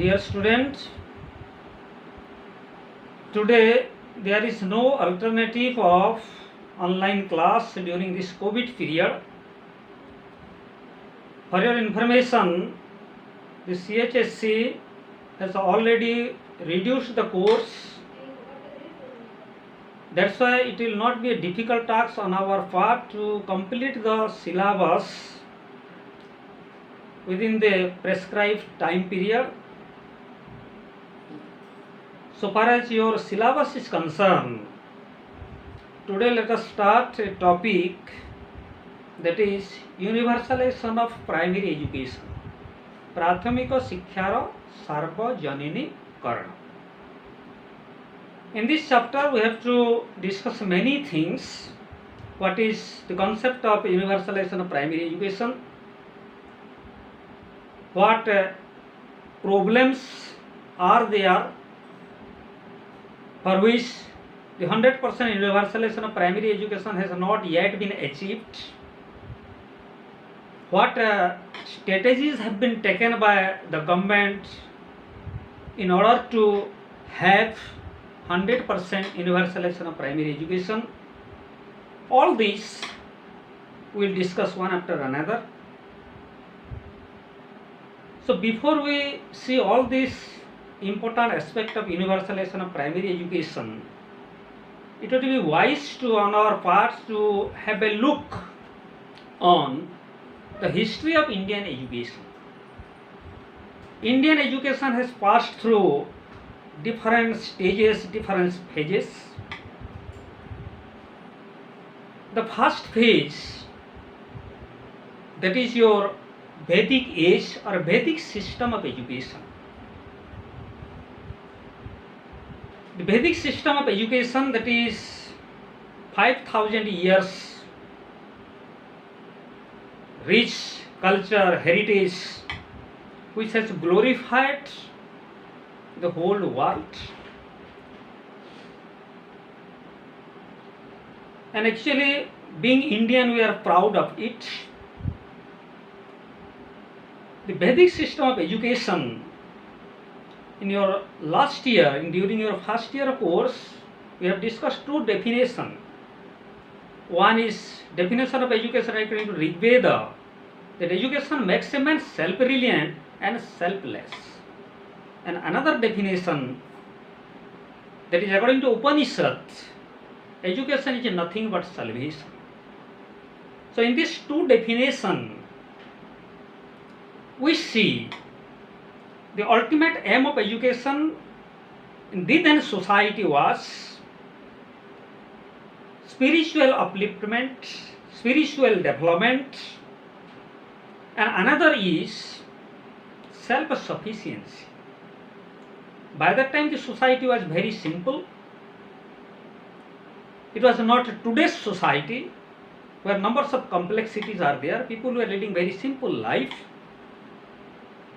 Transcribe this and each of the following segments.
Dear students, today there is no alternative of online class during this COVID period. For your information, the CHSC has already reduced the course. That's why it will not be a difficult task on our part to complete the syllabus within the prescribed time period. So far as your syllabus is concerned, today let us start a topic that is universalization of primary education. प्राथमिक शिक्षार सार्वजनीकरण. In this chapter we have to discuss many things. What is the concept of universalization of primary education? What problems are there for which the 100% universalization of primary education has not yet been achieved? What strategies have been taken by the government in order to have 100% universalization of primary education? All these we will discuss one after another. So before we see all these important aspects of universalization of primary education, it would be wise to on our part to have a look on the history of Indian education. Indian education has passed through different stages, different phases. The first phase, that is your Vedic age or Vedic system of education. The Vedic system of education, that is 5,000 years rich culture, heritage, which has glorified the whole world. And actually, being Indian, we are proud of it. The Vedic system of education, in your last year, during your first year course, we have discussed two definitions. One is definition of education according to Rig Veda, that education makes a man self-reliant and selfless. And another definition, that is according to Upanishad, education is nothing but salvation. So in these two definitions, we see the ultimate aim of education in the then society was spiritual upliftment, spiritual development, and another is self-sufficiency. By that time the society was very simple. It was not today's society where numbers of complexities are there. People were leading very simple life,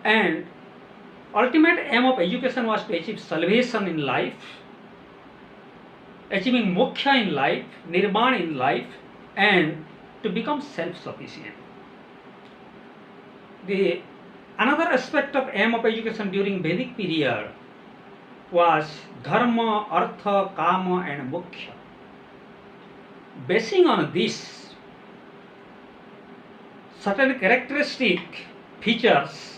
and ultimate aim of education was to achieve salvation in life, achieving moksha in life, nirvana in life, and to become self-sufficient. The another aspect of aim of education during Vedic period was dharma, artha, kama, and moksha. Basing on this, certain characteristic features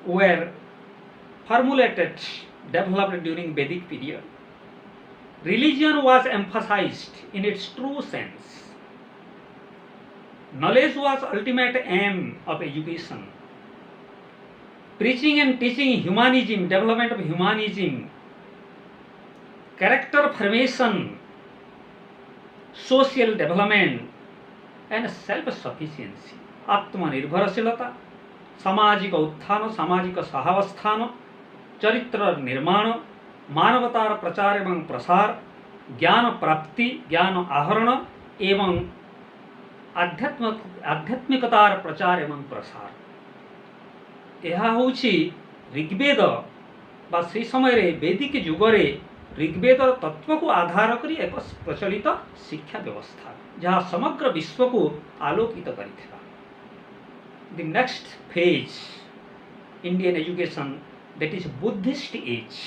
were formulated, developed during Vedic period. Religion was emphasized in its true sense. Knowledge was ultimate aim of education. Preaching and teaching humanism, development of humanism, character formation, social development, and self-sufficiency. आत्मनिर्भरशीलता, सामाजिक उत्थान, सामाजिक सहावस्थान, चरित्र निर्माण, मानवतार प्रचार एवं प्रसार, ज्ञान प्राप्ति, ज्ञान आहरण एवं आध्यात्मिकतार प्रचार एवं प्रसार. यह होछि ऋग्वेद बा से समय वैदिक जुगरे ऋग्वेद तत्व को आधार करी एक प्रचलित शिक्षा व्यवस्था जहाँ समग्र विश्व को आलोकित करिथिला. The next phase Indian education, that is Buddhist age,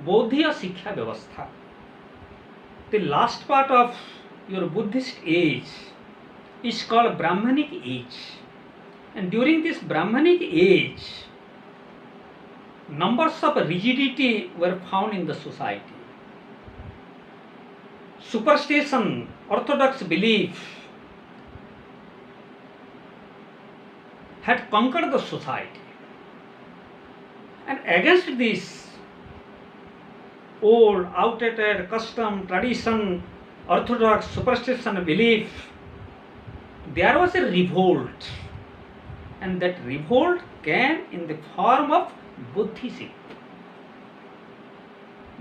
बौद्धीय शिक्षा व्यवस्था. The last part of your Buddhist age is called Brahmanic age, and during this Brahmanic age, numbers of rigidity were found in the society. Superstition, orthodox belief had conquered the society, and against this old, outdated custom, tradition, orthodox superstition belief, there was a revolt, and that revolt came in the form of बुद्धिसिप.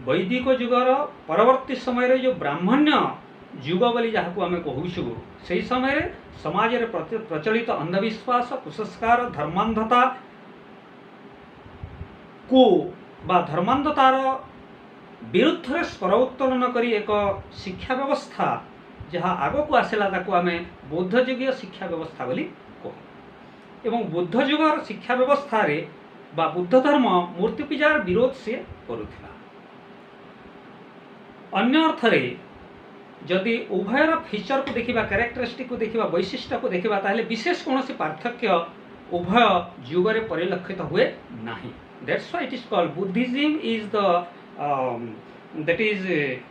वैदिक जुगर परवर्ती समय जो ब्राह्मण्य जुग बोली जहाँ को आम कहूँ से समय समाज रे प्रचलित अंधविश्वास, कुसंस्कार, धर्मांधता को बा धर्मांधतार विरुद्ध रे स्वर उत्तोलन करी एक शिक्षा व्यवस्था जहाँ आग को आसला ताको आम बौद्ध जुगीय शिक्षा व्यवस्था बोली कहूँ. एवं बुद्ध जुगर शिक्षा व्यवस्था रे बा बुद्ध धर्म मूर्ति पूजार विरोध से करुथिला. अन्य अर्थरे जदि उभयर फीचर को देखिबा, कैरेक्टरिस्टिक को देखिबा, वैशिष्ट्य को देखिबा ताहले विशेष कोनोसी पार्थक्य उभय जुगरे परिलक्षित हुए नाही. That's why it is called Buddhism is the that is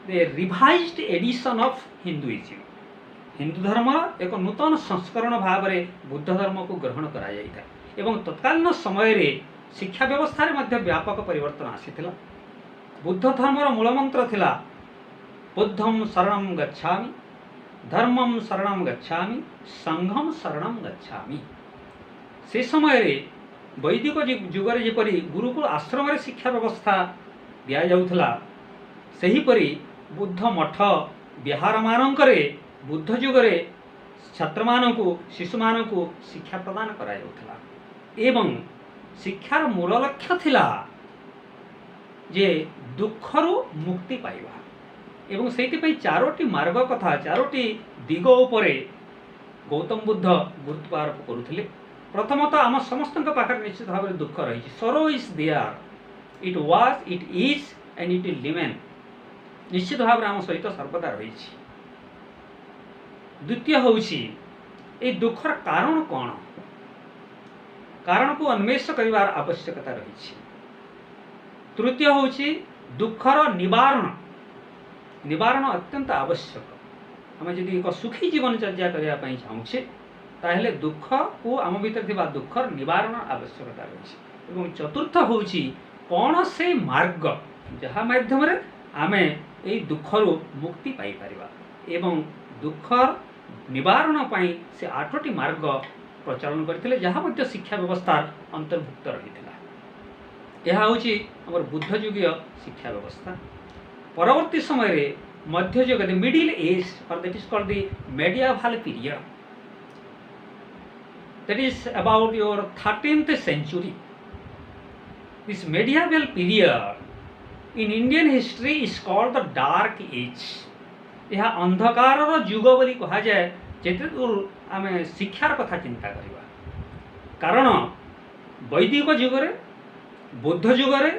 the revised edition of Hinduism. Hindu धर्म एक नूतन संस्करण भाव में बुद्ध धर्म को ग्रहण करा जाइथा एवं तत्कालीन समय रे शिक्षा व्यवस्था रे मध्य व्यापक परिवर्तन आसीथिला. बुद्ध धर्मर मूलमंत्र थिला बुद्धं शरणं गच्छामि, धर्मं शरणं गच्छामि, संघं शरणं गच्छामि. से समय रे वैदिक जुगरे जेपरि गुरुकुल आश्रम रे शिक्षा व्यवस्था दिया जाउथला सही परि बुद्ध मठ विहार मानकरे बुद्ध जुगरे छात्र मानकु शिशु मानकु शिक्षा प्रदान करा जाउथला. एवं शिक्षार मूल लक्ष्य थिला जे दुखरु मुक्ति पाइबा एवं सेति चारोटी मार्ग कथा चारोटी दिग उपरे गौतम बुद्ध गुरुत्व आरोप करुथिले. प्रथमतः आम समस्त पाखे निश्चित भाव में दुख रही. Sorrow is there, it was, it is and it will remain. निश्चित भाव में आम सहित सर्वदा रही. द्वितीय होउछि ए दुखर कारण कौन, कारण को अन्वेष करिवार आवश्यकता रही. तृतीय होउछि दुखर निवारण. निवारण अत्यंत आवश्यक. आम जदि एक सुखी जीवनचर्या करने चाहूचे ताहले दुख को आम भीतर थिबा दुखर निवारण आवश्यकता रही. एवं चतुर्थ होउछि कौन से मार्ग जहाँ माध्यम रे आमे एई दुखरु मुक्ति पाई परिबा एवं दुखर निवारण पाई से 8टी मार्ग प्रचलन करथिले जहाँ मध्य शिक्षा व्यवस्था अंतर्भुक्त रहिथिला. यह होउछि हमर बुद्ध जुगीय शिक्षा व्यवस्था. परवर्ती समय रे मध्य युग द मिडिल एज और that is called the medieval period, that is about your 13th century. This medieval period in Indian history is called the dark age. यह अंधकार युग बोली कहा जाए जेते दूर आम शिक्षार कथा चिंता करिबा. कारण वैदिक जुगरे बुद्ध जुगरे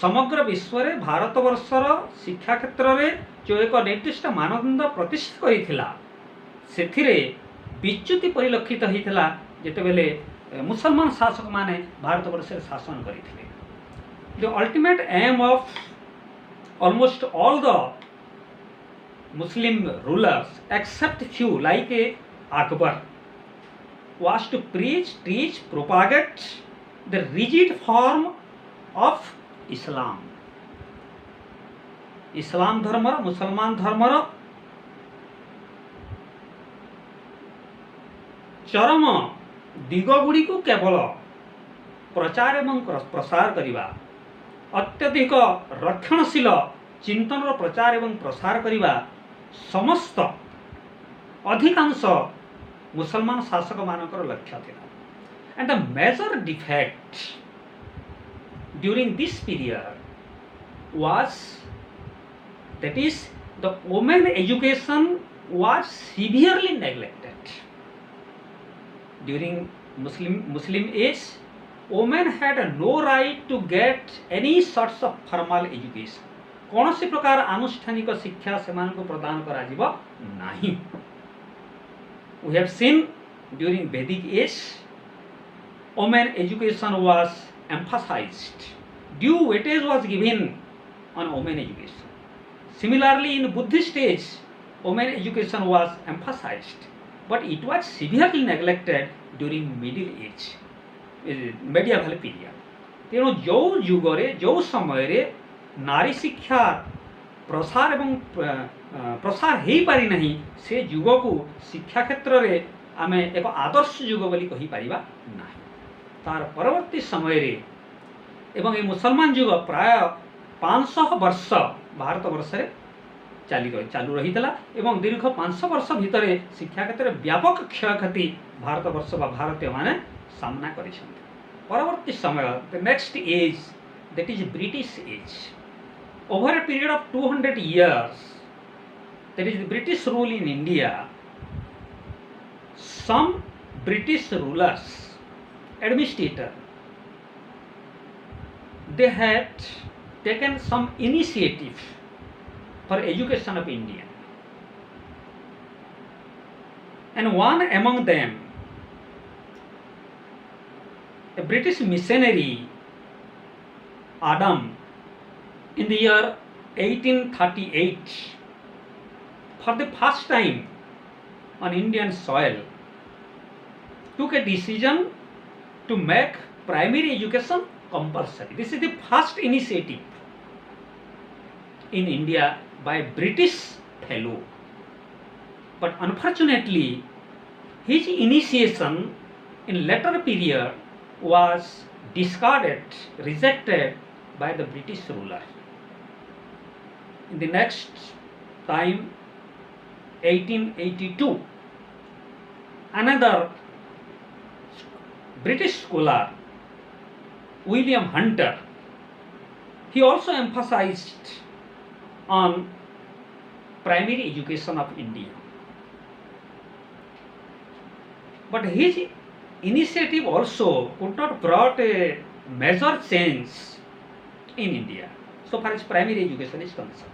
समग्र विश्व रे भारतवर्षर शिक्षा क्षेत्र में जो एक निर्दिष्ट मानदंड प्रतिष्ठा करिथिला सेथिरे विच्युति परिलक्षित होइथिला जेतेबेले मुसलमान शासक माने भारतवर्ष रे शासन करिथिले. The ultimate aim of almost all the Muslim rulers except few like Akbar was to preach, teach, propagate the rigid form of Islam. Islam धर्मर मुसलमान धर्मर चरम दिग गुड़ी को केवल प्रचार एवं प्रसार करिबा, अत्यधिक रक्षणशील चिंतन प्रचार एवं प्रसार करिबा समस्त अधिकांश मुसलमान शासक मानकर लक्ष्य थिला. And the major defect during this period was that is the women education was severely neglected. During Muslim age women had no right to get any sorts of formal education. कौन सी प्रकार आनुष्ठानिक शिक्षा से प्रदान करा जीव नहीं. We have seen during Vedic age, women education was emphasized. Due weightage was given on women education. Similarly, in Buddhist age, women education was emphasized, but it was severely neglected during Middle age, medieval period. तेणु जो युगरे जो समय नारी शिक्षा प्रसार एवं प्रसार हो पारि नहीं से युग को शिक्षा क्षेत्र में आम एक आदर्श युग बोली कहि परिबा नाही. तार परवर्ती समय रे एवं ये मुसलमान युग प्राय 500 वर्ष भारत वर्ष रे चालू रही एवं दीर्घ 500 वर्ष भितर शिक्षा क्षेत्र में व्यापक क्षयक्षति भारत वर्ष व भारतीय माने सामना करिसेंति. परवर्ती समय the next age that is British age. Over a period of 200 years, that is the British rule in India, some British rulers, administrators, they had taken some initiative for education of India, and one among them, a British missionary, Adam, in the year 1838, for the first time on Indian soil, took a decision to make primary education compulsory. This is the first initiative in India by British fellow. But unfortunately, his initiation in later period was discarded, rejected by the British ruler. In the next time, 1882, another British scholar, William Hunter, he also emphasized on primary education of India. But his initiative also could not brought a major change in India so far as primary education is concerned.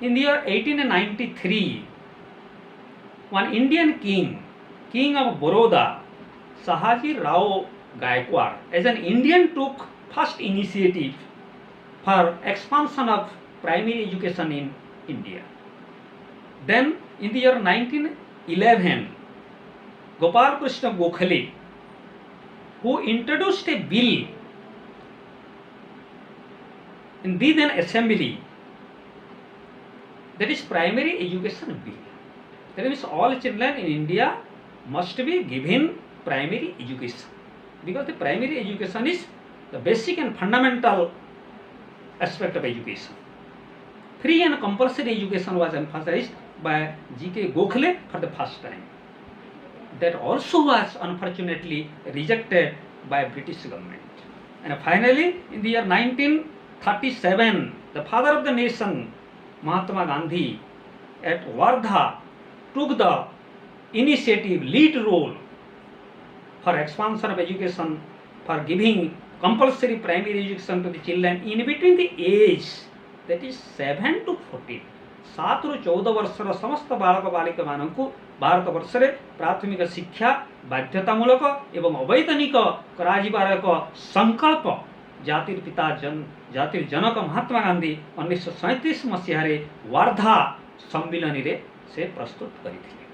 In the year 1893, one Indian king of Baroda, Sahaji Rao Gaikwad, as an Indian took first initiative for expansion of primary education in India. Then in the year 1911, Gopal Krishna Gokhale, who introduced a bill in the then assembly, that is primary education bill. That means all children in India must be given primary education, because the primary education is the basic and fundamental aspect of education. Free and compulsory education was emphasized by G.K. Gokhale for the first time. That also was unfortunately rejected by British government. And finally, in the year 1937, the father of the nation, Mahatma Gandhi, at Wardha, took the initiative, lead role for expansion of education, for giving compulsory primary education to the children in between the age, that is 7 to 14. 7 ରୁ 14 ବର୍ଷର ସମସ୍ତ ବାଳକ ବାଳିକା ମାନଙ୍କୁ ଭାରତ ବର୍ଷରେ ପ୍ରାଥମିକ ଶିକ୍ଷା ବାଧ୍ୟତାମୂଳକ ଏବଂ ଅବୈତନିକ କରାଯିବାର ଏକ ସଂକଳ୍ପ ଜାତିର ପିତା ଜାତିର ଜନକ ମହାତ୍ମା ଗାନ୍ଧୀ 1937 ମସିହାରେ ୱାର୍ଦ୍ଧା ସମ୍ମିଳନୀରେ ସେ ପ୍ରସ୍ତୁତ କରିଥିଲେ।